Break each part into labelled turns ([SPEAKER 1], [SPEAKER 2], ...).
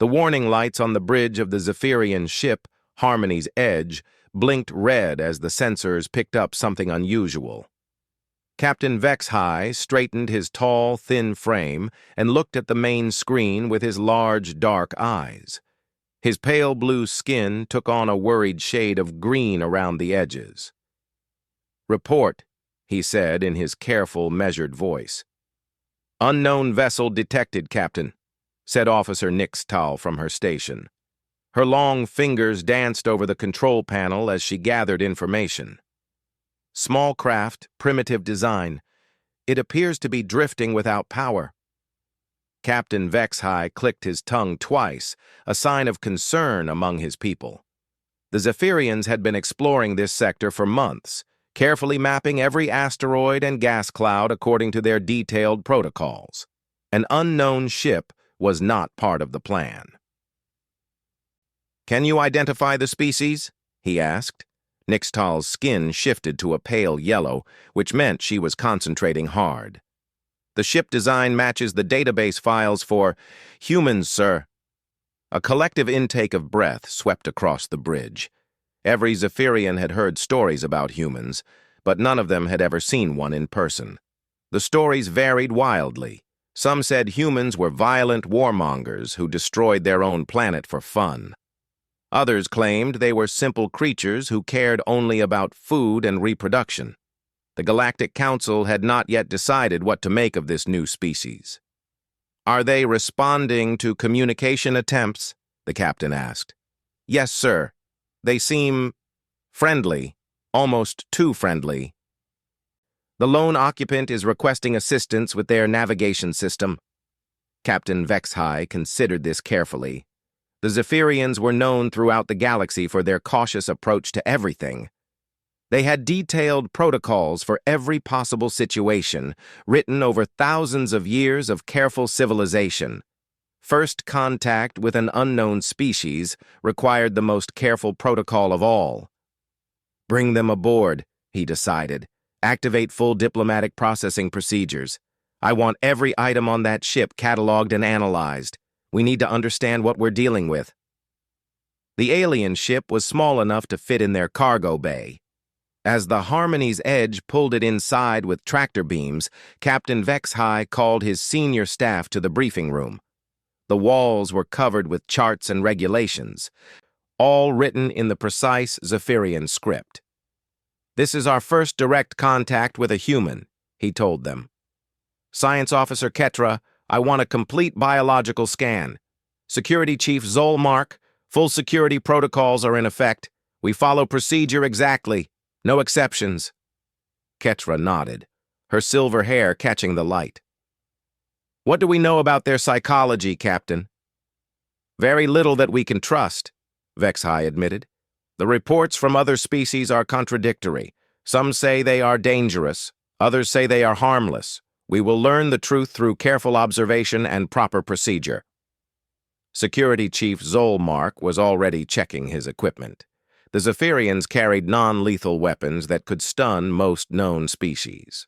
[SPEAKER 1] The warning lights on the bridge of the Zephyrian ship, Harmony's Edge, blinked red as the sensors picked up something unusual. Captain HFY straightened his tall, thin frame and looked at the main screen with his large, dark eyes. His pale blue skin took on a worried shade of green around the edges. "Report," he said in his careful, measured voice. "Unknown vessel detected, Captain," said Officer Nixtal from her station. Her long fingers danced over the control panel as she gathered information. "Small craft, primitive design. It appears to be drifting without power." Captain HFY clicked his tongue twice, a sign of concern among his people. The Zephyrians had been exploring this sector for months, carefully mapping every asteroid and gas cloud according to their detailed protocols. An unknown ship was not part of the plan. "Can you identify the species?" he asked. Nixtal's skin shifted to a pale yellow, which meant she was concentrating hard. "The ship design matches the database files for humans, sir." A collective intake of breath swept across the bridge. Every Zephyrian had heard stories about humans, but none of them had ever seen one in person. The stories varied wildly. Some said humans were violent warmongers who destroyed their own planet for fun. Others claimed they were simple creatures who cared only about food and reproduction. The Galactic Council had not yet decided what to make of this new species. "Are they responding to communication attempts?" the captain asked. "Yes, sir. They seem friendly, almost too friendly." "The lone occupant is requesting assistance with their navigation system." Captain HFY considered this carefully. The Zephyrians were known throughout the galaxy for their cautious approach to everything. They had detailed protocols for every possible situation, written over thousands of years of careful civilization. First contact with an unknown species required the most careful protocol of all. "Bring them aboard," he decided. "Activate full diplomatic processing procedures. I want every item on that ship cataloged and analyzed. We need to understand what we're dealing with." The alien ship was small enough to fit in their cargo bay. As the Harmony's Edge pulled it inside with tractor beams, Captain HFY called his senior staff to the briefing room. The walls were covered with charts and regulations, all written in the precise Zephyrian script. "This is our first direct contact with a human," he told them. "Science Officer Ketra, I want a complete biological scan. Security Chief Zolmark, full security protocols are in effect. We follow procedure exactly. No exceptions." Ketra nodded, her silver hair catching the light. "What do we know about their psychology, Captain?" "Very little that we can trust," HFY admitted. "The reports from other species are contradictory. Some say they are dangerous, others say they are harmless. We will learn the truth through careful observation and proper procedure." Security Chief Zolmark was already checking his equipment. The Zephyrians carried non-lethal weapons that could stun most known species.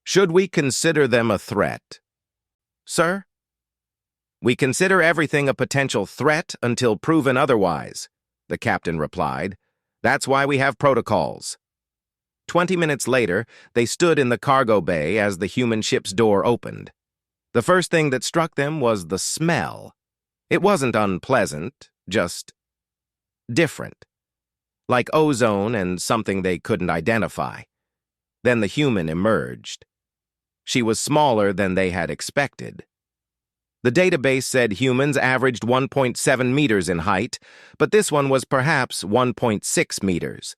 [SPEAKER 1] "Should we consider them a threat?" "Sir?" "We consider everything a potential threat until proven otherwise," the captain replied. "That's why we have protocols." 20 minutes later, they stood in the cargo bay as the human ship's door opened. The first thing that struck them was the smell. It wasn't unpleasant, just different. Like ozone and something they couldn't identify. Then the human emerged. She was smaller than they had expected. The database said humans averaged 1.7 meters in height, but this one was perhaps 1.6 meters.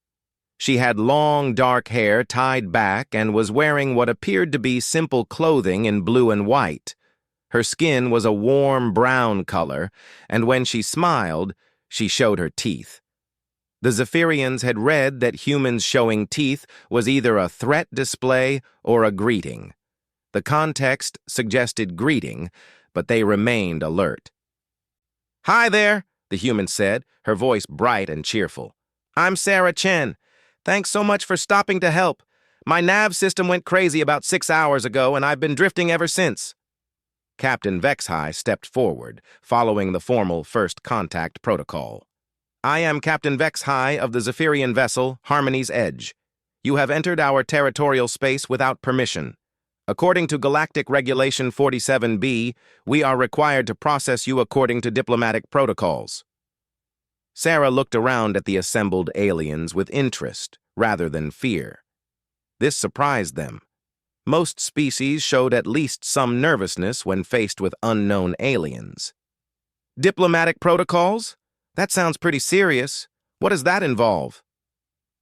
[SPEAKER 1] She had long, dark hair tied back and was wearing what appeared to be simple clothing in blue and white. Her skin was a warm brown color, and when she smiled, she showed her teeth. The Zephyrians had read that humans showing teeth was either a threat display or a greeting. The context suggested greeting, but they remained alert. "Hi there," the human said, her voice bright and cheerful. "I'm Sarah Chen. Thanks so much for stopping to help. My nav system went crazy about 6 hours ago, and I've been drifting ever since." Captain Vexhai stepped forward, following the formal first contact protocol. I am Captain Vexhai of the Zephyrian vessel, Harmony's Edge. You have entered our territorial space without permission. According to Galactic Regulation 47B, we are required to process you according to diplomatic protocols. Sarah looked around at the assembled aliens with interest rather than fear. This surprised them. Most species showed at least some nervousness when faced with unknown aliens. Diplomatic protocols? That sounds pretty serious. What does that involve?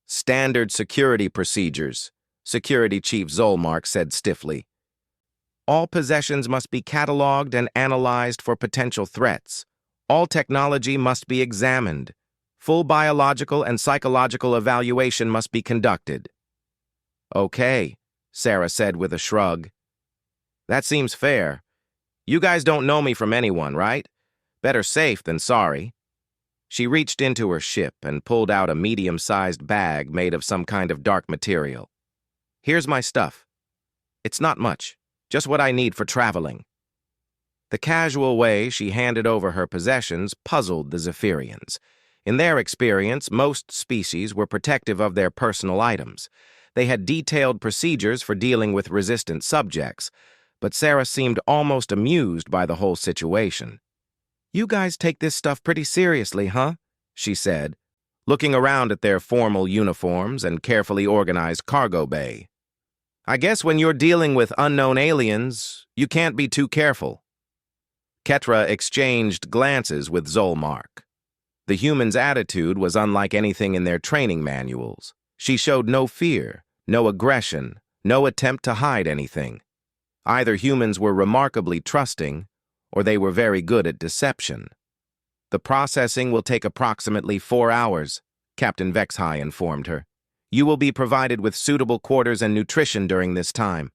[SPEAKER 1] Standard security procedures, Security Chief Zolmark said stiffly. All possessions must be cataloged and analyzed for potential threats. All technology must be examined. Full biological and psychological evaluation must be conducted. Okay, Sarah said with a shrug. That seems fair. You guys don't know me from anyone, right? Better safe than sorry. She reached into her ship and pulled out a medium-sized bag made of some kind of dark material. Here's my stuff. It's not much, just what I need for traveling. The casual way she handed over her possessions puzzled the Zephyrians. In their experience, most species were protective of their personal items. They had detailed procedures for dealing with resistant subjects, but Sarah seemed almost amused by the whole situation. You guys take this stuff pretty seriously, huh? She said, looking around at their formal uniforms and carefully organized cargo bay. I guess when you're dealing with unknown aliens, you can't be too careful. Ketra exchanged glances with Zolmark. The human's attitude was unlike anything in their training manuals. She showed no fear, no aggression, no attempt to hide anything. Either humans were remarkably trusting, or they were very good at deception. The processing will take approximately 4 hours, Captain Vexhai informed her. You will be provided with suitable quarters and nutrition during this time.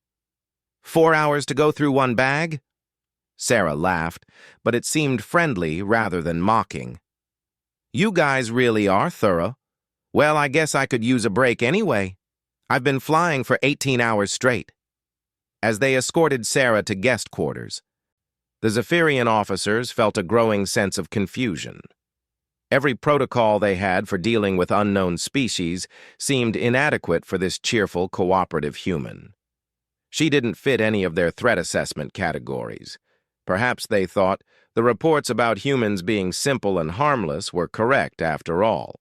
[SPEAKER 1] 4 hours to go through one bag? Sarah laughed, but it seemed friendly rather than mocking. You guys really are thorough. Well, I guess I could use a break anyway. I've been flying for 18 hours straight. As they escorted Sarah to guest quarters, the Zephyrian officers felt a growing sense of confusion. Every protocol they had for dealing with unknown species seemed inadequate for this cheerful, cooperative human. She didn't fit any of their threat assessment categories. Perhaps they thought the reports about humans being simple and harmless were correct after all.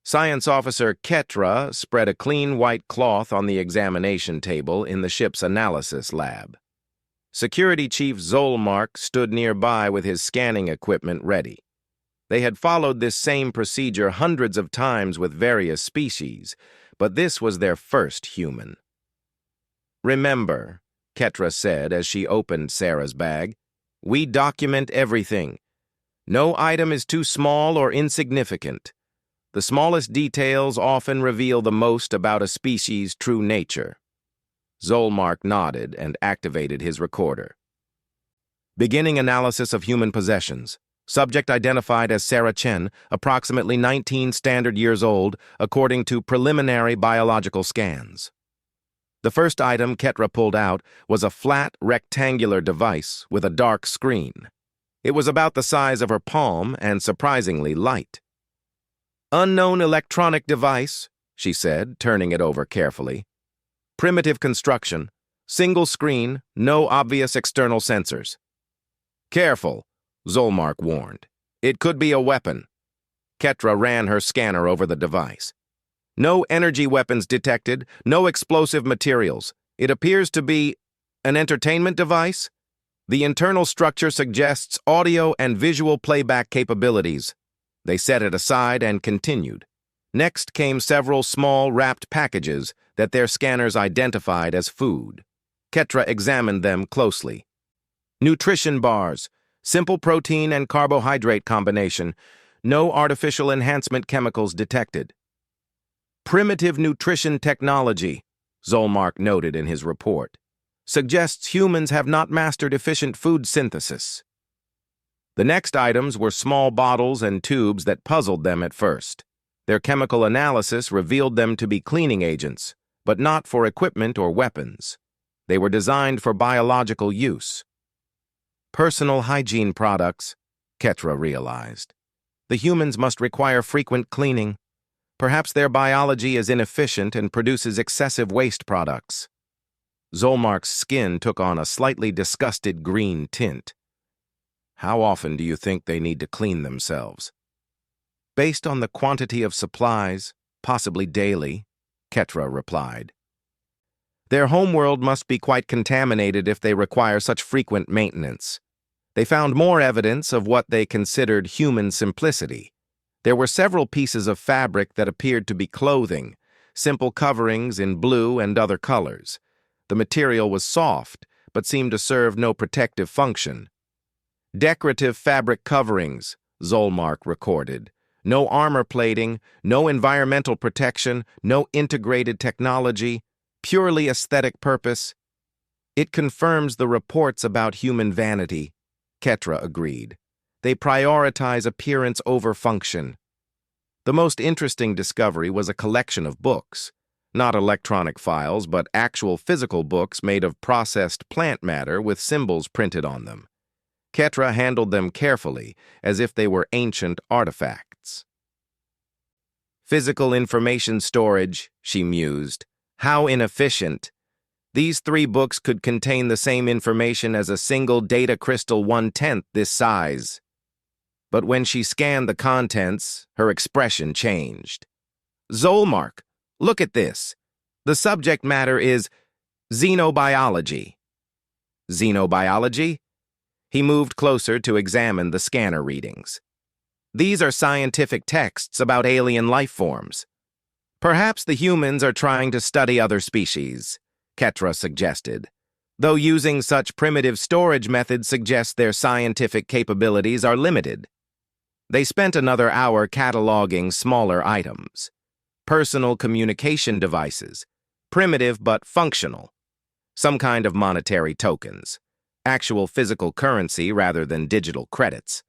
[SPEAKER 1] Science Officer Ketra spread a clean white cloth on the examination table in the ship's analysis lab. Security Chief Zolmark stood nearby with his scanning equipment ready. They had followed this same procedure hundreds of times with various species, but this was their first human. Remember, Ketra said as she opened Sarah's bag, we document everything. No item is too small or insignificant. The smallest details often reveal the most about a species' true nature. Zolmark nodded and activated his recorder. Beginning analysis of human possessions. Subject identified as Sarah Chen, approximately 19 standard years old, according to preliminary biological scans. The first item Ketra pulled out was a flat, rectangular device with a dark screen. It was about the size of her palm and surprisingly light. Unknown electronic device, she said, turning it over carefully. Primitive construction, single screen, no obvious external sensors. Careful, Zolmark warned. It could be a weapon. Ketra ran her scanner over the device. No energy weapons detected, no explosive materials. It appears to be an entertainment device. The internal structure suggests audio and visual playback capabilities. They set it aside and continued. Next came several small wrapped packages that their scanners identified as food. Ketra examined them closely. Nutrition bars, simple protein and carbohydrate combination, no artificial enhancement chemicals detected. Primitive nutrition technology, Zolmark noted in his report, suggests humans have not mastered efficient food synthesis. The next items were small bottles and tubes that puzzled them at first. Their chemical analysis revealed them to be cleaning agents, but not for equipment or weapons. They were designed for biological use. Personal hygiene products, Ketra realized. The humans must require frequent cleaning. Perhaps their biology is inefficient and produces excessive waste products. Zolmark's skin took on a slightly disgusted green tint. How often do you think they need to clean themselves? Based on the quantity of supplies, possibly daily, Ketra replied. Their homeworld must be quite contaminated if they require such frequent maintenance. They found more evidence of what they considered human simplicity. There were several pieces of fabric that appeared to be clothing, simple coverings in blue and other colors. The material was soft, but seemed to serve no protective function. Decorative fabric coverings, Zolmark recorded. No armor plating, no environmental protection, no integrated technology, purely aesthetic purpose. It confirms the reports about human vanity, Ketra agreed. They prioritize appearance over function. The most interesting discovery was a collection of books. Not electronic files, but actual physical books made of processed plant matter with symbols printed on them. Ketra handled them carefully, as if they were ancient artifacts. Physical information storage, she mused. How inefficient. These 3 books could contain the same information as a single data crystal 1/10 this size. But when she scanned the contents, her expression changed. Zolmark, look at this. The subject matter is xenobiology. Xenobiology? He moved closer to examine the scanner readings. These are scientific texts about alien life forms. Perhaps the humans are trying to study other species, Ketra suggested, though using such primitive storage methods suggests their scientific capabilities are limited. They spent another hour cataloging smaller items. Personal communication devices, primitive but functional. Some kind of monetary tokens, actual physical currency rather than digital credits.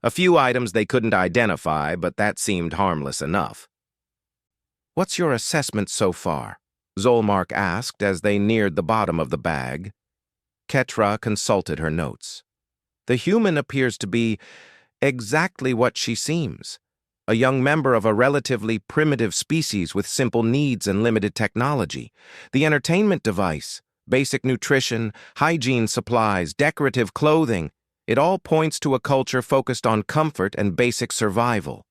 [SPEAKER 1] A few items they couldn't identify, but that seemed harmless enough. What's your assessment so far? Zolmark asked as they neared the bottom of the bag. Ketra consulted her notes. The human appears to be exactly what she seems. A young member of a relatively primitive species with simple needs and limited technology. The entertainment device, basic nutrition, hygiene supplies, decorative clothing, it all points to a culture focused on comfort and basic survival.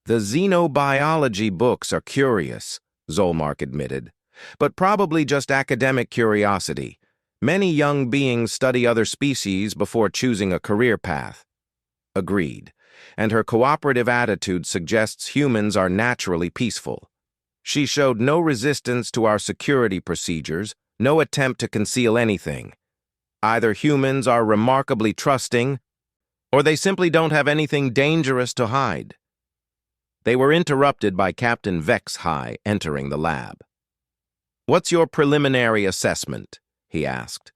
[SPEAKER 1] The xenobiology books are curious, Zolmark admitted, but probably just academic curiosity. Many young beings study other species before choosing a career path. Agreed, and her cooperative attitude suggests humans are naturally peaceful. She showed no resistance to our security procedures, no attempt to conceal anything. Either humans are remarkably trusting, or they simply don't have anything dangerous to hide. They were interrupted by Captain Vex-High entering the lab. What's your preliminary assessment? He asked.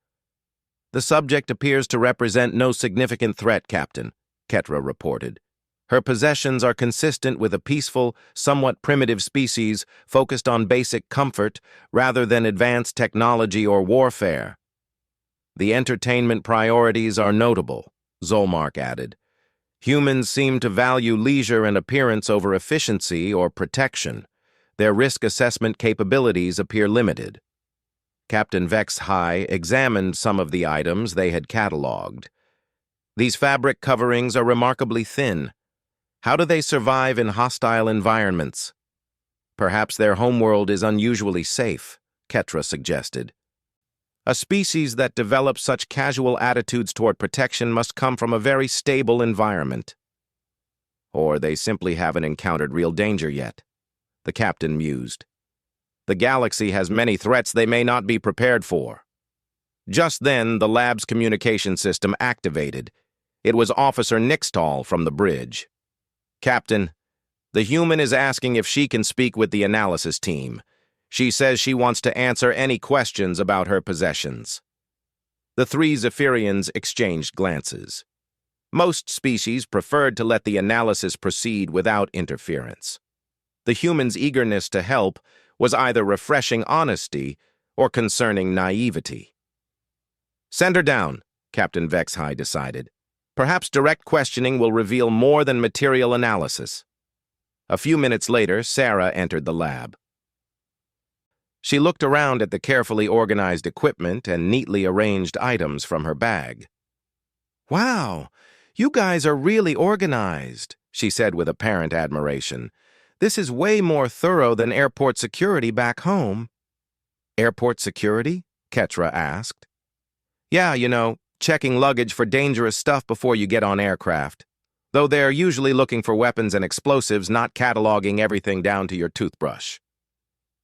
[SPEAKER 1] The subject appears to represent no significant threat, Captain, Ketra reported. Her possessions are consistent with a peaceful, somewhat primitive species focused on basic comfort rather than advanced technology or warfare. The entertainment priorities are notable, Zolmark added. Humans seem to value leisure and appearance over efficiency or protection. Their risk assessment capabilities appear limited. Captain Vex-High examined some of the items they had cataloged. These fabric coverings are remarkably thin. How do they survive in hostile environments? Perhaps their homeworld is unusually safe, Ketra suggested. A species that develops such casual attitudes toward protection must come from a very stable environment. Or they simply haven't encountered real danger yet, the captain mused. The galaxy has many threats they may not be prepared for. Just then, the lab's communication system activated. It was Officer Nixtal from the bridge. Captain, the human is asking if she can speak with the analysis team. She says she wants to answer any questions about her possessions. The 3 Zephyrians exchanged glances. Most species preferred to let the analysis proceed without interference. The human's eagerness to help was either refreshing honesty or concerning naivety. Send her down, Captain Vexhai decided. Perhaps direct questioning will reveal more than material analysis. A few minutes later, Sarah entered the lab. She looked around at the carefully organized equipment and neatly arranged items from her bag. "Wow, you guys are really organized," she said with apparent admiration. "This is way more thorough than airport security back home." "Airport security?" Ketra asked. "Yeah, checking luggage for dangerous stuff before you get on aircraft. Though they're usually looking for weapons and explosives, not cataloging everything down to your toothbrush."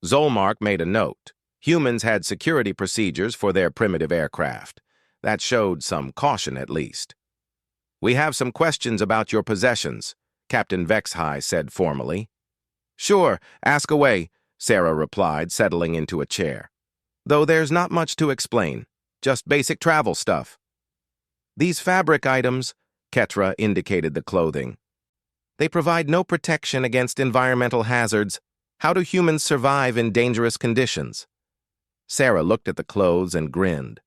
[SPEAKER 1] Zolmark made a note. Humans had security procedures for their primitive aircraft. That showed some caution, at least. "We have some questions about your possessions," Captain Vexhai said formally. "Sure, ask away," Sarah replied, settling into a chair. "Though there's not much to explain, just basic travel stuff." "These fabric items," Ketra indicated the clothing. "They provide no protection against environmental hazards. How do humans survive in dangerous conditions?" Sarah looked at the clothes and grinned.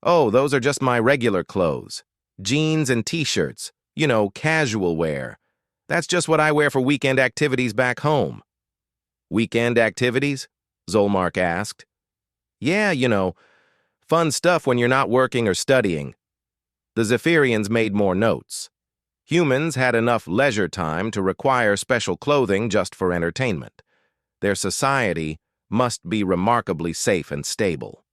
[SPEAKER 1] "Oh, those are just my regular clothes. Jeans and t-shirts, casual wear. That's just what I wear for weekend activities back home." "Weekend activities?" Zolmark asked. "Yeah, fun stuff when you're not working or studying." The Zephyrians made more notes. Humans had enough leisure time to require special clothing just for entertainment. Their society must be remarkably safe and stable.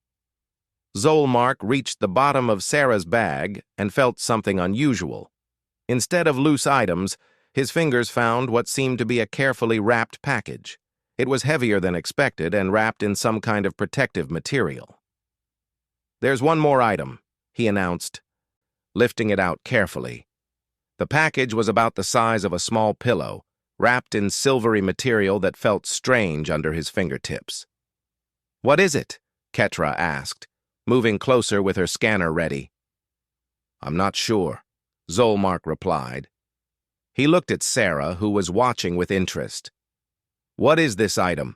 [SPEAKER 1] Zolmark reached the bottom of Sarah's bag and felt something unusual. Instead of loose items, his fingers found what seemed to be a carefully wrapped package. It was heavier than expected and wrapped in some kind of protective material. "There's one more item," he announced, lifting it out carefully. The package was about the size of a small pillow, wrapped in silvery material that felt strange under his fingertips. "What is it?" Ketra asked, moving closer with her scanner ready. "I'm not sure," Zolmark replied. He looked at Sarah, who was watching with interest. "What is this item?"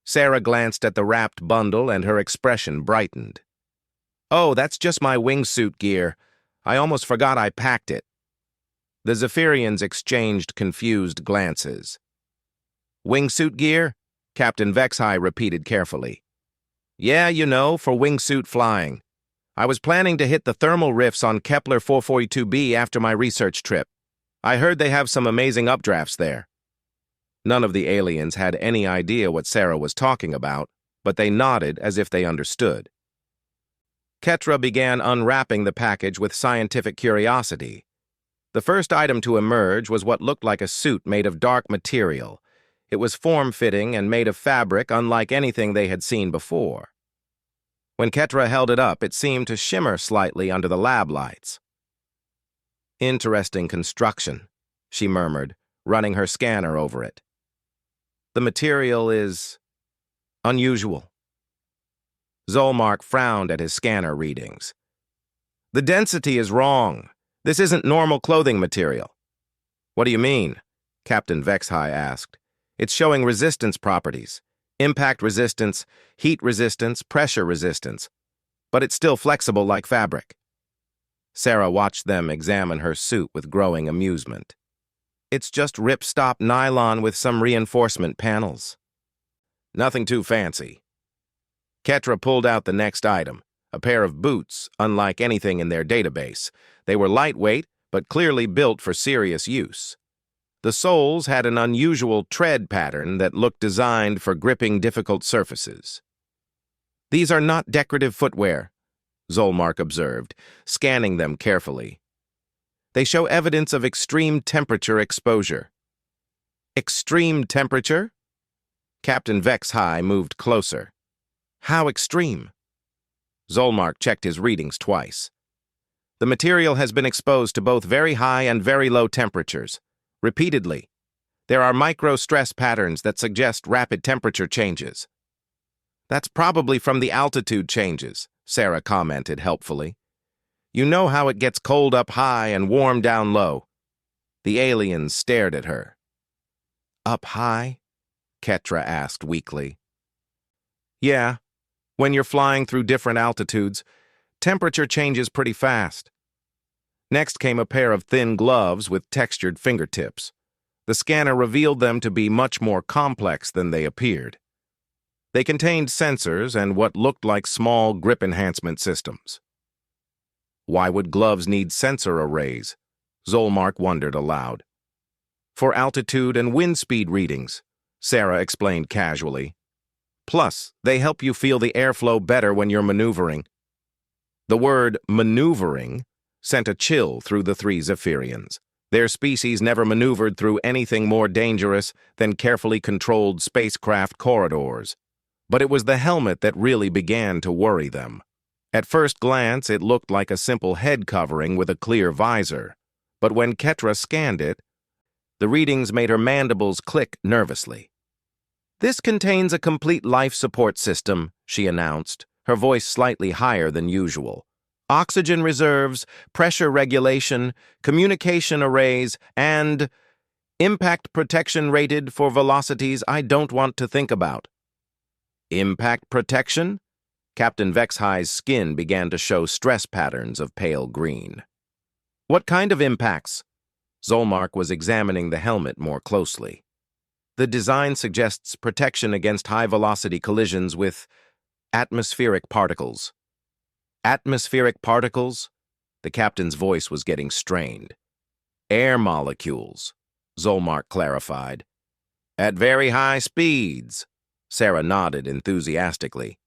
[SPEAKER 1] Sarah glanced at the wrapped bundle and her expression brightened. "Oh, that's just my wingsuit gear. I almost forgot I packed it." The Zephyrians exchanged confused glances. "Wingsuit gear?" Captain Vexhai repeated carefully. "Yeah, for wingsuit flying. I was planning to hit the thermal rifts on Kepler 442b after my research trip. I heard they have some amazing updrafts there." None of the aliens had any idea what Sarah was talking about, but they nodded as if they understood. Ketra began unwrapping the package with scientific curiosity. The first item to emerge was what looked like a suit made of dark material. It was form-fitting and made of fabric unlike anything they had seen before. When Ketra held it up, it seemed to shimmer slightly under the lab lights. "Interesting construction," she murmured, running her scanner over it. "The material is unusual." Zolmark frowned at his scanner readings. "The density is wrong. This isn't normal clothing material." "What do you mean?" Captain Vexhai asked. "It's showing resistance properties. Impact resistance, heat resistance, pressure resistance. But it's still flexible like fabric." Sarah watched them examine her suit with growing amusement. "It's just ripstop nylon with some reinforcement panels." "Nothing too fancy." Ketra pulled out the next item, a pair of boots, unlike anything in their database. They were lightweight, but clearly built for serious use. The soles had an unusual tread pattern that looked designed for gripping difficult surfaces. "These are not decorative footwear," Zolmark observed, scanning them carefully. "They show evidence of extreme temperature exposure." "Extreme temperature?" Captain Vexhai moved closer. "How extreme?" Zolmark checked his readings twice. "The material has been exposed to both very high and very low temperatures. Repeatedly. There are micro-stress patterns that suggest rapid temperature changes." "That's probably from the altitude changes," Sarah commented helpfully. "You know how it gets cold up high and warm down low." The aliens stared at her. "Up high?" Ketra asked weakly. "Yeah, when you're flying through different altitudes, Temperature changes pretty fast. Next came a pair of thin gloves with textured fingertips. The scanner revealed them to be much more complex than they appeared. They contained sensors and what looked like small grip enhancement systems. Why would gloves need sensor arrays? Zolmark wondered aloud. For altitude and wind speed readings, Sarah explained casually. Plus, they help you feel the airflow better when you're maneuvering. The word maneuvering sent a chill through the three Zephyrians. Their species never maneuvered through anything more dangerous than carefully controlled spacecraft corridors. But it was the helmet that really began to worry them. At first glance, it looked like a simple head covering with a clear visor. But when Ketra scanned it, the readings made her mandibles click nervously. "This contains a complete life support system," she announced, her voice slightly higher than usual. "Oxygen reserves, pressure regulation, communication arrays, and impact protection rated for velocities I don't want to think about." Impact protection? Captain Vexhigh's skin began to show stress patterns of pale green. "What kind of impacts?" Zolmark was examining the helmet more closely. "The design suggests protection against high-velocity collisions with atmospheric particles." Atmospheric particles? The captain's voice was getting strained. "Air molecules," Zolmark clarified. "At very high speeds." Sarah nodded enthusiastically.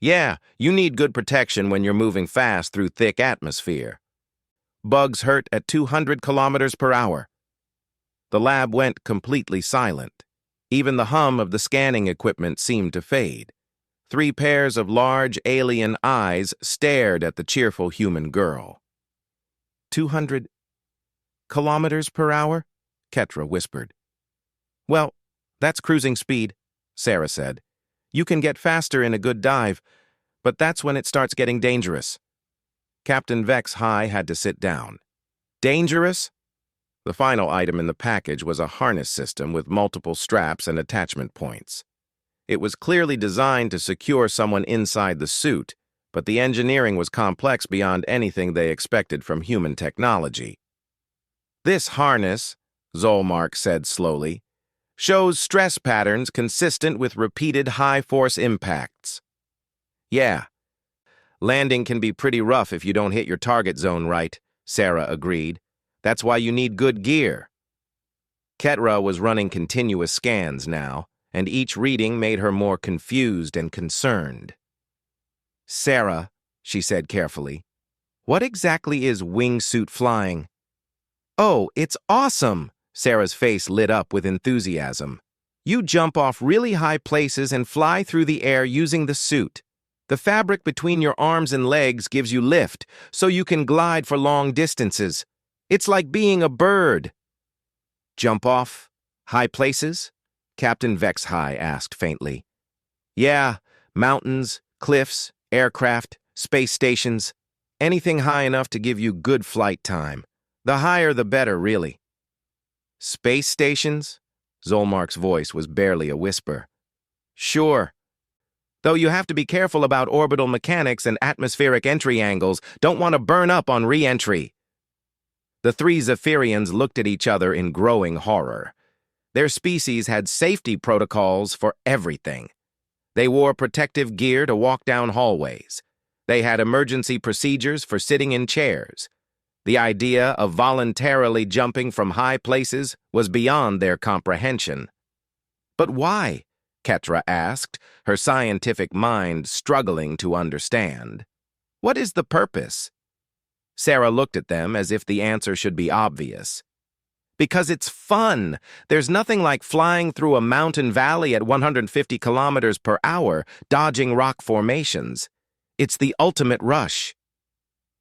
[SPEAKER 1] "Yeah, you need good protection when you're moving fast through thick atmosphere. Bugs hurt at 200 kilometers per hour. The lab went completely silent. Even the hum of the scanning equipment seemed to fade. 3 pairs of large alien eyes stared at the cheerful human girl. 200 kilometers per hour? Ketra whispered. "Well, that's cruising speed," Sarah said. "You can get faster in a good dive, but that's when it starts getting dangerous." Captain Vexhigh had to sit down. "Dangerous?" The final item in the package was a harness system with multiple straps and attachment points. It was clearly designed to secure someone inside the suit, but the engineering was complex beyond anything they expected from human technology. "This harness," Zolmark said slowly, "shows stress patterns consistent with repeated high-force impacts." "Yeah, landing can be pretty rough if you don't hit your target zone right," Sarah agreed. "That's why you need good gear." Ketra was running continuous scans now, and each reading made her more confused and concerned. "Sarah," she said carefully, "what exactly is wingsuit flying?" "Oh, it's awesome!" Sarah's face lit up with enthusiasm. "You jump off really high places and fly through the air using the suit. The fabric between your arms and legs gives you lift, so you can glide for long distances. It's like being a bird." "Jump off high places?" Captain Vexhigh asked faintly. "Yeah, mountains, cliffs, aircraft, space stations, anything high enough to give you good flight time. The higher the better, really." "Space stations?" Zolmark's voice was barely a whisper. "Sure. Though you have to be careful about orbital mechanics and atmospheric entry angles. Don't want to burn up on re-entry." The 3 Zephyrians looked at each other in growing horror. Their species had safety protocols for everything. They wore protective gear to walk down hallways. They had emergency procedures for sitting in chairs. The idea of voluntarily jumping from high places was beyond their comprehension. "But why?" Ketra asked, her scientific mind struggling to understand. "What is the purpose?" Sarah looked at them as if the answer should be obvious. "Because it's fun. There's nothing like flying through a mountain valley at 150 kilometers per hour, dodging rock formations. It's the ultimate rush."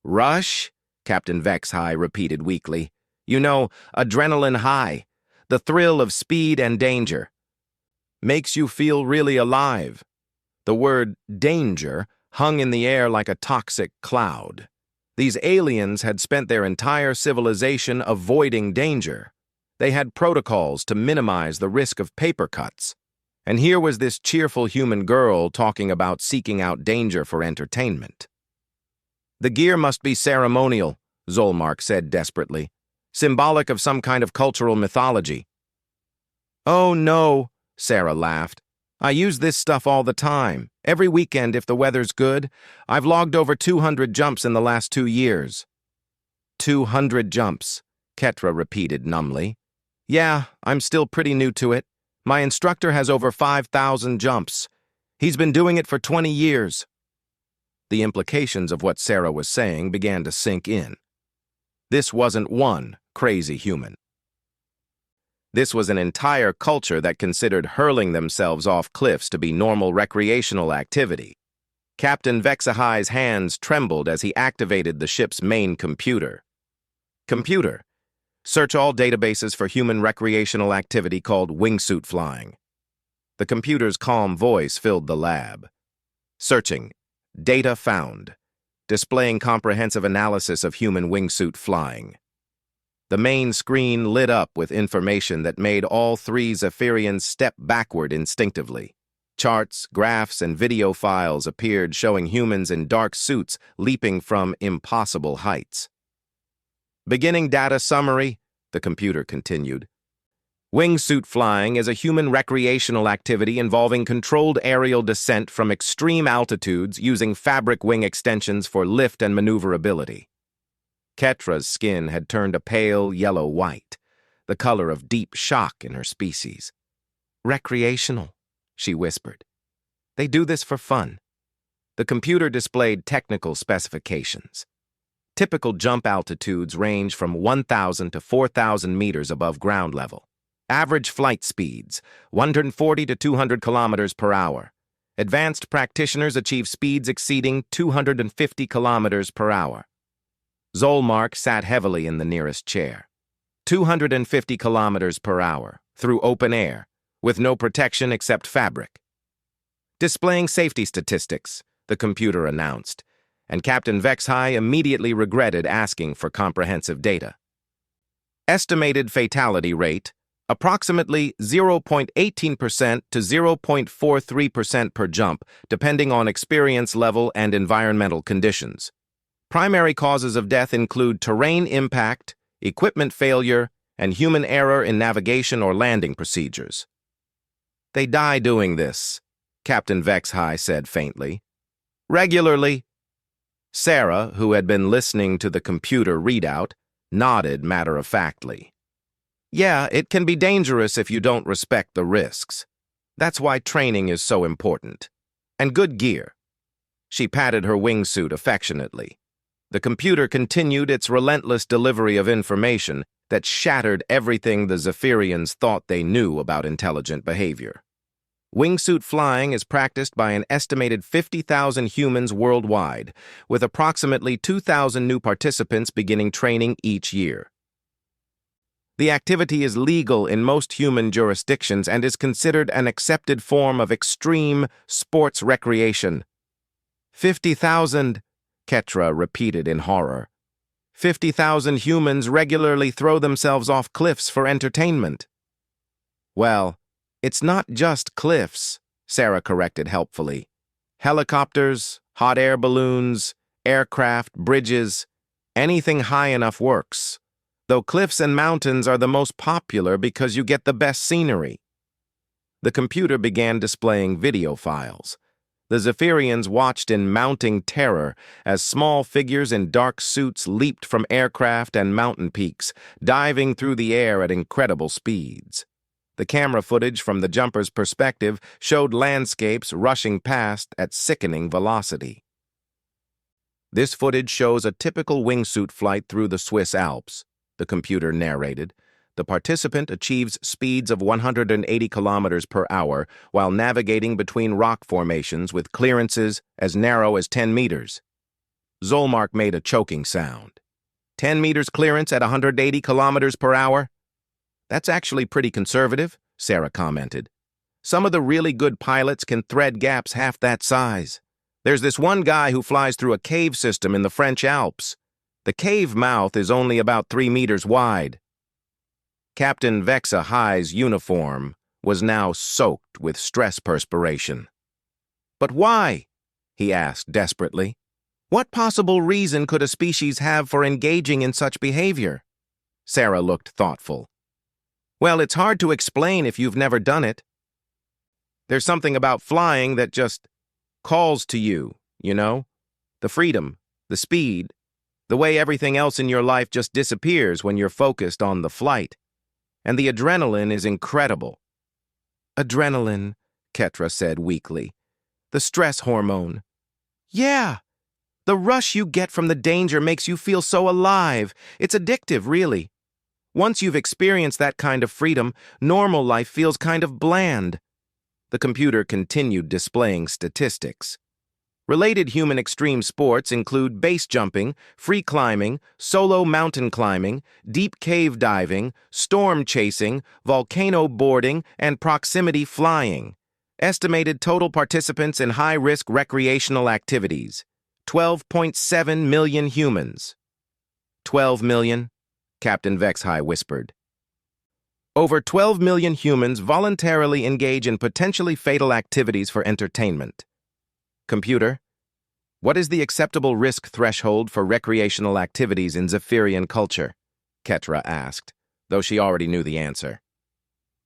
[SPEAKER 1] "Rush?" Captain Vexhigh repeated weakly. "You know, adrenaline high. The thrill of speed and danger. Makes you feel really alive." The word danger hung in the air like a toxic cloud. These aliens had spent their entire civilization avoiding danger. They had protocols to minimize the risk of paper cuts. And here was this cheerful human girl talking about seeking out danger for entertainment. The gear must be ceremonial, Zolmark said desperately, symbolic of some kind of cultural mythology. Oh no, Sarah laughed. I use this stuff all the time. Every weekend if the weather's good. I've logged over 200 jumps in the last 2 years. 200 jumps, Ketra repeated numbly. Yeah, I'm still pretty new to it. My instructor has over 5,000 jumps. He's been doing it for 20 years. The implications of what Sarah was saying began to sink in. This wasn't one crazy human. This was an entire culture that considered hurling themselves off cliffs to be normal recreational activity. Captain Vexahai's hands trembled as he activated the ship's main computer. Computer, search all databases for human recreational activity called wingsuit flying. The computer's calm voice filled the lab. Searching. Data found. Displaying comprehensive analysis of human wingsuit flying. The main screen lit up with information that made all 3 Zephyrians step backward instinctively. Charts, graphs, and video files appeared showing humans in dark suits leaping from impossible heights. Beginning data summary, the computer continued. Wingsuit flying is a human recreational activity involving controlled aerial descent from extreme altitudes using fabric wing extensions for lift and maneuverability. Ketra's skin had turned a pale yellow-white, the color of deep shock in her species. Recreational, she whispered. They do this for fun. The computer displayed technical specifications. Typical jump altitudes range from 1,000 to 4,000 meters above ground level. Average flight speeds, 140 to 200 kilometers per hour. Advanced practitioners achieve speeds exceeding 250 kilometers per hour. Zolmark sat heavily in the nearest chair. 250 kilometers per hour, through open air, with no protection except fabric. Displaying safety statistics, the computer announced, and Captain Vexhai immediately regretted asking for comprehensive data. Estimated fatality rate, approximately 0.18% to 0.43% per jump, depending on experience level and environmental conditions. Primary causes of death include terrain impact, equipment failure, and human error in navigation or landing procedures. They die doing this, Captain Vexhai said faintly. Regularly. Sarah, who had been listening to the computer readout, nodded matter-of-factly. Yeah, it can be dangerous if you don't respect the risks. That's why training is so important. And good gear. She patted her wingsuit affectionately. The computer continued its relentless delivery of information that shattered everything the Zephyrians thought they knew about intelligent behavior. Wingsuit flying is practiced by an estimated 50,000 humans worldwide, with approximately 2,000 new participants beginning training each year. The activity is legal in most human jurisdictions and is considered an accepted form of extreme sports recreation. 50,000, Ketra repeated in horror. 50,000 humans regularly throw themselves off cliffs for entertainment. Well, it's not just cliffs, Sarah corrected helpfully. Helicopters, hot air balloons, aircraft, bridges, anything high enough works. Though cliffs and mountains are the most popular because you get the best scenery. The computer began displaying video files. The Zephyrians watched in mounting terror as small figures in dark suits leaped from aircraft and mountain peaks, diving through the air at incredible speeds. The camera footage from the jumpers' perspective showed landscapes rushing past at sickening velocity. This footage shows a typical wingsuit flight through the Swiss Alps, the computer narrated. The participant achieves speeds of 180 kilometers per hour while navigating between rock formations with clearances as narrow as 10 meters. Zolmark made a choking sound. 10 meters clearance at 180 kilometers per hour? That's actually pretty conservative, Sarah commented. Some of the really good pilots can thread gaps half that size. There's this one guy who flies through a cave system in the French Alps. The cave mouth is only about 3 meters wide. Captain Vexahai's uniform was now soaked with stress perspiration. But why? He asked desperately. What possible reason could a species have for engaging in such behavior? Sarah looked thoughtful. Well, it's hard to explain if you've never done it. There's something about flying that just calls to you, you know? The freedom, the speed, the way everything else in your life just disappears when you're focused on the flight. And the adrenaline is incredible. Adrenaline, Ketra said weakly. The stress hormone. Yeah, the rush you get from the danger makes you feel so alive. It's addictive, really. Once you've experienced that kind of freedom, normal life feels kind of bland. The computer continued displaying statistics. Related human extreme sports include base jumping, free climbing, solo mountain climbing, deep cave diving, storm chasing, volcano boarding, and proximity flying. Estimated total participants in high-risk recreational activities, 12.7 million humans. 12 million? Captain Vexhai whispered. Over 12 million humans voluntarily engage in potentially fatal activities for entertainment. Computer, what is the acceptable risk threshold for recreational activities in Zephyrian culture? Ketra asked, though she already knew the answer.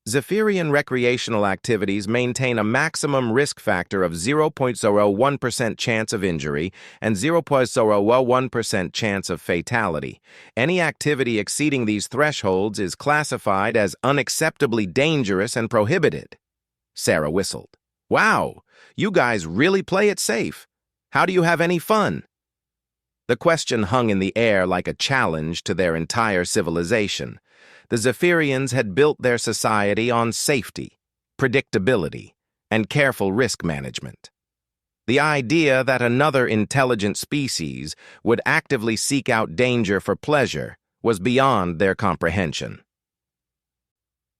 [SPEAKER 1] Zephyrian recreational activities maintain a maximum risk factor of 0.01% chance of injury and 0.01% chance of fatality. Any activity exceeding these thresholds is classified as unacceptably dangerous and prohibited. Sarah whistled. Wow, you guys really play it safe. How do you have any fun? The question hung in the air like a challenge to their entire civilization. The Zephyrians had built their society on safety, predictability, and careful risk management. The idea that another intelligent species would actively seek out danger for pleasure was beyond their comprehension.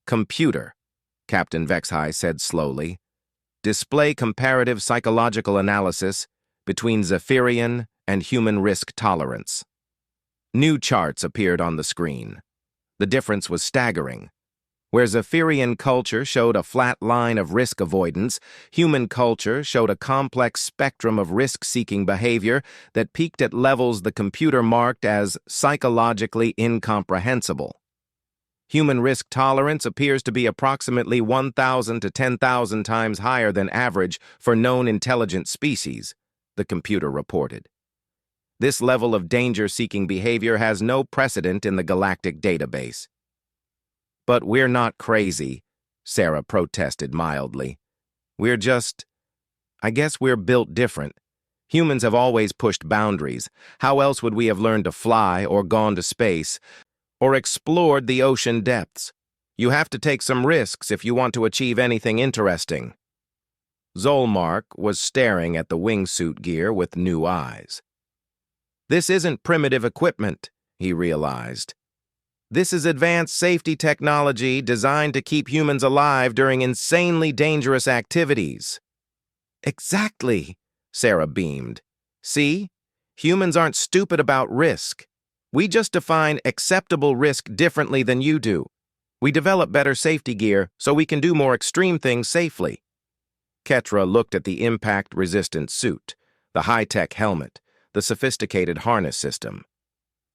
[SPEAKER 1] Computer, Captain Vexhai said slowly, display comparative psychological analysis between Zephyrian and human risk tolerance. New charts appeared on the screen. The difference was staggering. Where Zephyrian culture showed a flat line of risk avoidance, human culture showed a complex spectrum of risk-seeking behavior that peaked at levels the computer marked as psychologically incomprehensible. Human risk tolerance appears to be approximately 1,000 to 10,000 times higher than average for known intelligent species, the computer reported. This level of danger-seeking behavior has no precedent in the galactic database. But we're not crazy, Sarah protested mildly. We're just... I guess we're built different. Humans have always pushed boundaries. How else would we have learned to fly or gone to space or explored the ocean depths? You have to take some risks if you want to achieve anything interesting. Zolmark was staring at the wingsuit gear with new eyes. This isn't primitive equipment, he realized. This is advanced safety technology designed to keep humans alive during insanely dangerous activities. Exactly, Sarah beamed. See? Humans aren't stupid about risk. We just define acceptable risk differently than you do. We develop better safety gear so we can do more extreme things safely. Ketra looked at the impact-resistant suit, the high-tech helmet, the sophisticated harness system.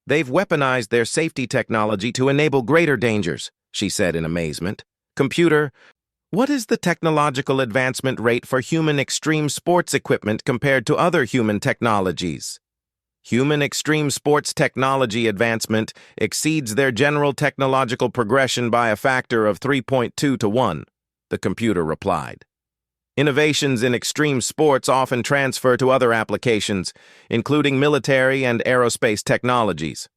[SPEAKER 1] They've weaponized their safety technology to enable greater dangers, she said in amazement. Computer, what is the technological advancement rate for human extreme sports equipment compared to other human technologies? Human extreme sports technology advancement exceeds their general technological progression by a factor of 3.2 to 1, the computer replied. Innovations in extreme sports often transfer to other applications, including military and aerospace technologies.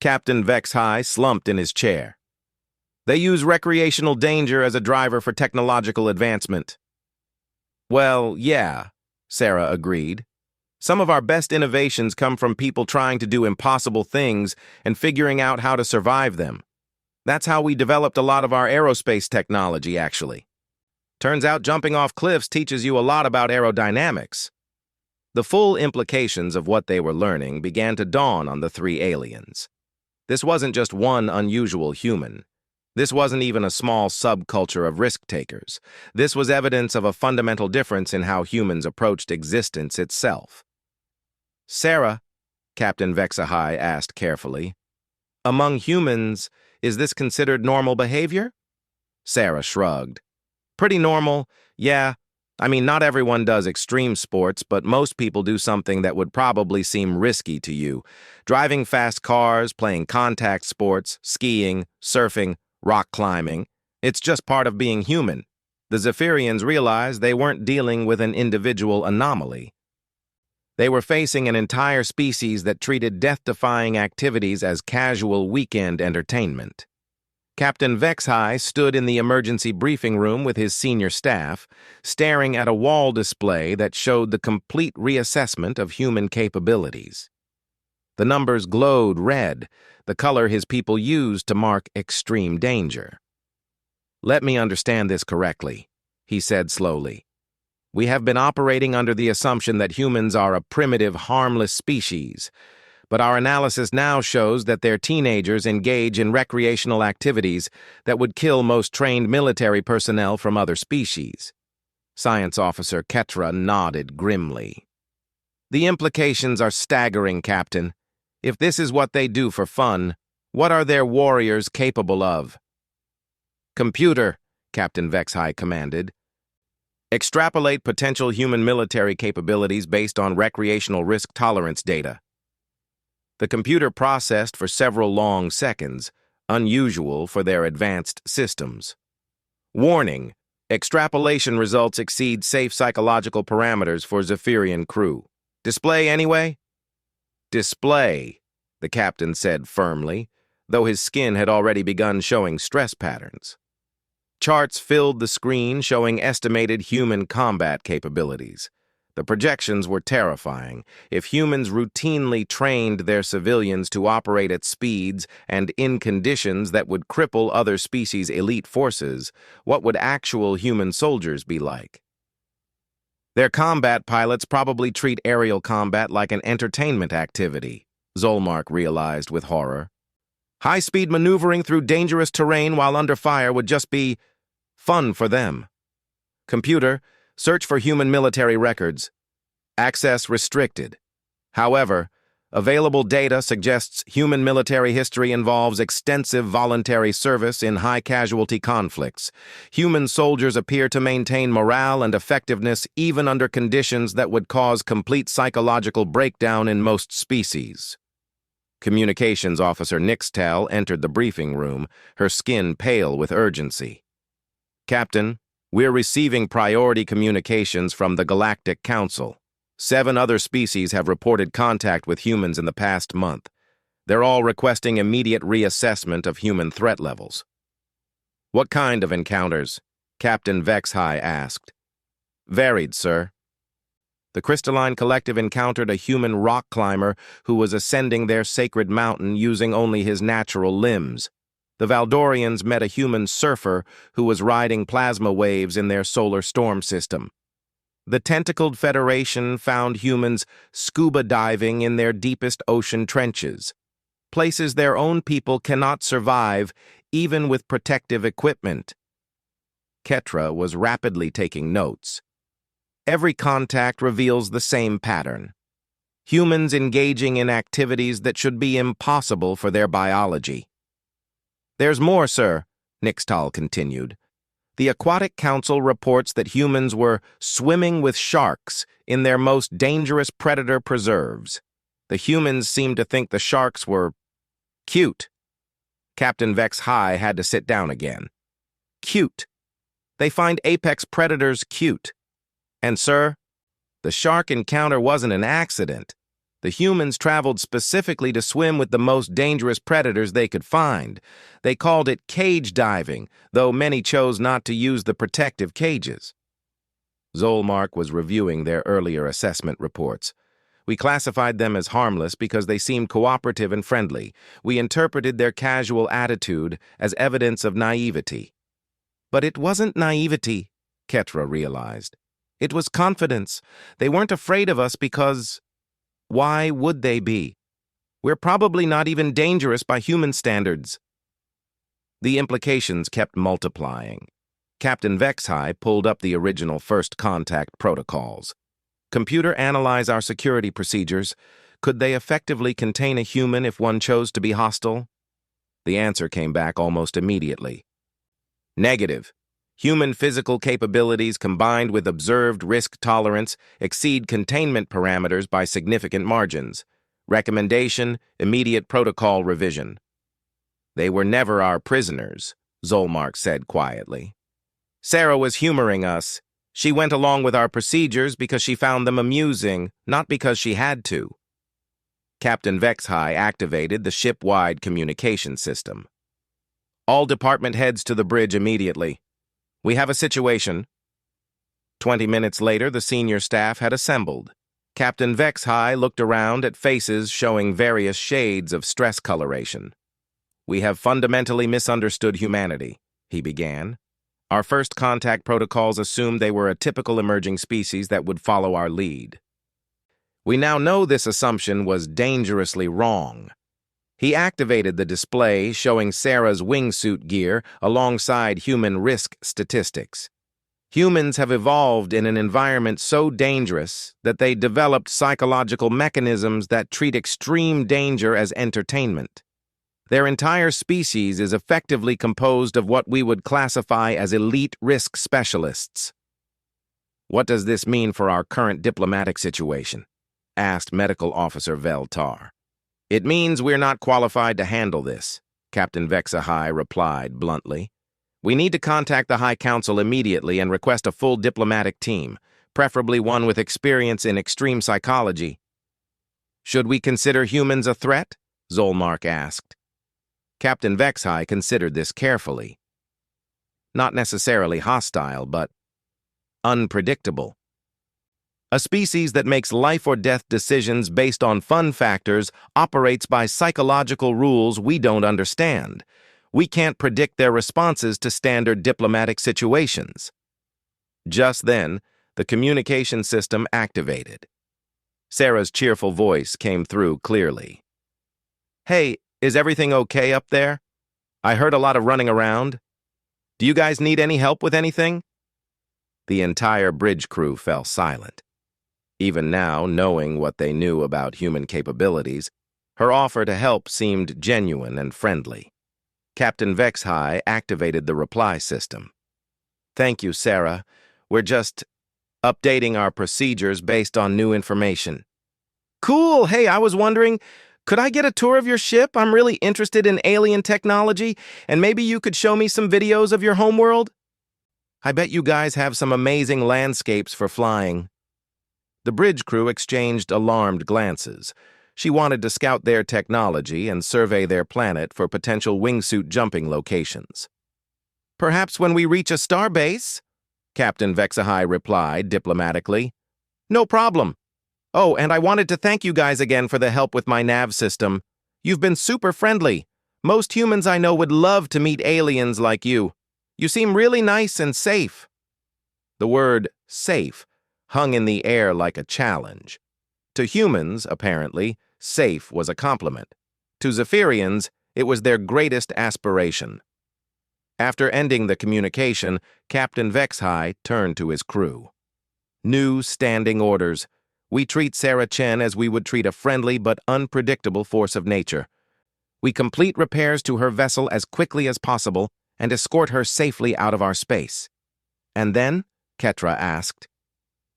[SPEAKER 1] Captain Vexhai slumped in his chair. They use recreational danger as a driver for technological advancement. Well, yeah, Sarah agreed. Some of our best innovations come from people trying to do impossible things and figuring out how to survive them. That's how we developed a lot of our aerospace technology, actually. Turns out jumping off cliffs teaches you a lot about aerodynamics. The full implications of what they were learning began to dawn on the three aliens. This wasn't just one unusual human. This wasn't even a small subculture of risk-takers. This was evidence of a fundamental difference in how humans approached existence itself. Sarah, Captain Vexahai asked carefully, among humans, is this considered normal behavior? Sarah shrugged. Pretty normal, yeah. I mean, not everyone does extreme sports, but most people do something that would probably seem risky to you. Driving fast cars, playing contact sports, skiing, surfing, rock climbing. It's just part of being human. The Zephyrians realized they weren't dealing with an individual anomaly. They were facing an entire species that treated death-defying activities as casual weekend entertainment. Captain Vexhai stood in the emergency briefing room with his senior staff, staring at a wall display that showed the complete reassessment of human capabilities. The numbers glowed red, the color his people used to mark extreme danger. Let me understand this correctly, he said slowly. We have been operating under the assumption that humans are a primitive, harmless species, but our analysis now shows that their teenagers engage in recreational activities that would kill most trained military personnel from other species. Science Officer Ketra nodded grimly. The implications are staggering, Captain. If this is what they do for fun, what are their warriors capable of? Computer, Captain Vexhai commanded. Extrapolate potential human military capabilities based on recreational risk tolerance data. The computer processed for several long seconds, unusual for their advanced systems. Warning: extrapolation results exceed safe psychological parameters for Zephyrian crew. Display anyway? Display, the captain said firmly, though his skin had already begun showing stress patterns. Charts filled the screen showing estimated human combat capabilities. The projections were terrifying. If humans routinely trained their civilians to operate at speeds and in conditions that would cripple other species' elite forces, what would actual human soldiers be like? Their combat pilots probably treat aerial combat like an entertainment activity, Zolmark realized with horror. High-speed maneuvering through dangerous terrain while under fire would just be fun for them. Computer, search for human military records. Access restricted. However, available data suggests human military history involves extensive voluntary service in high-casualty conflicts. Human soldiers appear to maintain morale and effectiveness even under conditions that would cause complete psychological breakdown in most species. Communications Officer Nixtal entered the briefing room, her skin pale with urgency. Captain, we're receiving priority communications from the Galactic Council. 7 other species have reported contact with humans in the past month. They're all requesting immediate reassessment of human threat levels. What kind of encounters? Captain Vexhai asked. Varied, sir. The Crystalline Collective encountered a human rock climber who was ascending their sacred mountain using only his natural limbs. The Valdorians met a human surfer who was riding plasma waves in their solar storm system. The Tentacled Federation found humans scuba diving in their deepest ocean trenches, places their own people cannot survive even with protective equipment. Ketra was rapidly taking notes. Every contact reveals the same pattern. Humans engaging in activities that should be impossible for their biology. There's more, sir, Nixtal continued. The Aquatic Council reports that humans were swimming with sharks in their most dangerous predator preserves. The humans seemed to think the sharks were cute. Captain Vexhai had to sit down again. Cute. They find apex predators cute. And, sir, the shark encounter wasn't an accident. The humans traveled specifically to swim with the most dangerous predators they could find. They called it cage diving, though many chose not to use the protective cages. Zolmark was reviewing their earlier assessment reports. We classified them as harmless because they seemed cooperative and friendly. We interpreted their casual attitude as evidence of naivety. But it wasn't naivety, Ketra realized. It was confidence. They weren't afraid of us because... Why would they be? We're probably not even dangerous by human standards. The implications kept multiplying. Captain Vexhai pulled up the original first contact protocols. Computer, analyze our security procedures. Could they effectively contain a human if one chose to be hostile? The answer came back almost immediately. Negative. Human physical capabilities combined with observed risk tolerance exceed containment parameters by significant margins. Recommendation, immediate protocol revision. They were never our prisoners, Zolmark said quietly. Sarah was humoring us. She went along with our procedures because she found them amusing, not because she had to. Captain Vexhai activated the ship-wide communication system. All department heads to the bridge immediately. We have a situation. 20 minutes later, the senior staff had assembled. Captain Vexhai looked around at faces showing various shades of stress coloration. We have fundamentally misunderstood humanity, he began. Our first contact protocols assumed they were a typical emerging species that would follow our lead. We now know this assumption was dangerously wrong. He activated the display showing Sarah's wingsuit gear alongside human risk statistics. Humans have evolved in an environment so dangerous that they developed psychological mechanisms that treat extreme danger as entertainment. Their entire species is effectively composed of what we would classify as elite risk specialists. What does this mean for our current diplomatic situation? Asked Medical Officer Veltar. It means we're not qualified to handle this, Captain Vexahai replied bluntly. We need to contact the High Council immediately and request a full diplomatic team, preferably one with experience in extreme psychology. Should we consider humans a threat? Zolmark asked. Captain Vexhai considered this carefully. Not necessarily hostile, but unpredictable. A species that makes life-or-death decisions based on fun factors operates by psychological rules we don't understand. We can't predict their responses to standard diplomatic situations. Just then, the communication system activated. Sarah's cheerful voice came through clearly. Hey, is everything okay up there? I heard a lot of running around. Do you guys need any help with anything? The entire bridge crew fell silent. Even now, knowing what they knew about human capabilities, her offer to help seemed genuine and friendly. Captain Vexhai activated the reply system. Thank you, Sarah. We're just updating our procedures based on new information. Cool! Hey, I was wondering, could I get a tour of your ship? I'm really interested in alien technology, and maybe you could show me some videos of your homeworld? I bet you guys have some amazing landscapes for flying. The bridge crew exchanged alarmed glances. She wanted to scout their technology and survey their planet for potential wingsuit jumping locations. Perhaps when we reach a starbase? Captain Vexahai replied diplomatically. No problem. Oh, and I wanted to thank you guys again for the help with my nav system. You've been super friendly. Most humans I know would love to meet aliens like you. You seem really nice and safe. The word safe hung in the air like a challenge. To humans, apparently, safe was a compliment. To Zephyrians, it was their greatest aspiration. After ending the communication, Captain Vexhai turned to his crew. New standing orders. We treat Sarah Chen as we would treat a friendly but unpredictable force of nature. We complete repairs to her vessel as quickly as possible and escort her safely out of our space. And then? Ketra asked.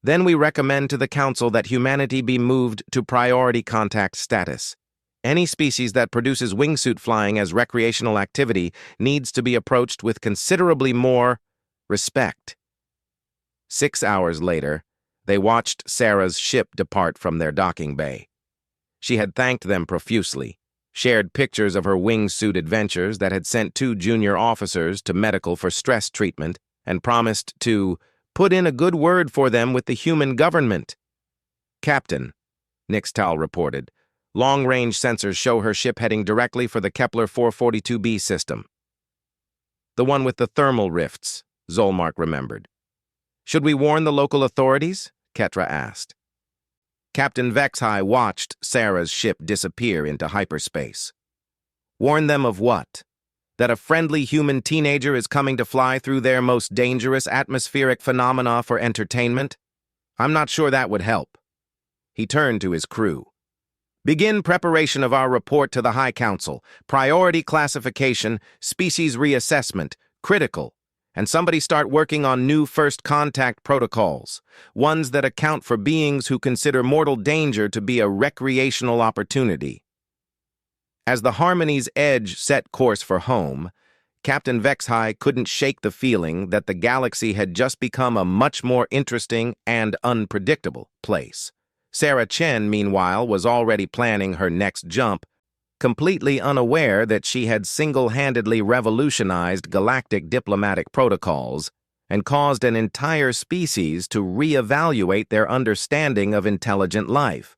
[SPEAKER 1] Then we recommend to the Council that humanity be moved to priority contact status. Any species that produces wingsuit flying as recreational activity needs to be approached with considerably more respect. 6 hours later, they watched Sarah's ship depart from their docking bay. She had thanked them profusely, shared pictures of her wingsuit adventures that had sent 2 junior officers to medical for stress treatment, and promised to put in a good word for them with the human government. Captain, Nixtal reported, long-range sensors show her ship heading directly for the Kepler 442b system. The one with the thermal rifts, Zolmark remembered. Should we warn the local authorities? Ketra asked. Captain Vexhai watched Sarah's ship disappear into hyperspace. Warn them of what? That a friendly human teenager is coming to fly through their most dangerous atmospheric phenomena for entertainment? I'm not sure that would help. He turned to his crew. Begin preparation of our report to the High Council. Priority classification, species reassessment, critical. And somebody start working on new first contact protocols, ones that account for beings who consider mortal danger to be a recreational opportunity. As the Harmony's Edge set course for home, Captain Vexhai couldn't shake the feeling that the galaxy had just become a much more interesting and unpredictable place. Sarah Chen, meanwhile, was already planning her next jump, completely unaware that she had single-handedly revolutionized galactic diplomatic protocols and caused an entire species to reevaluate their understanding of intelligent life.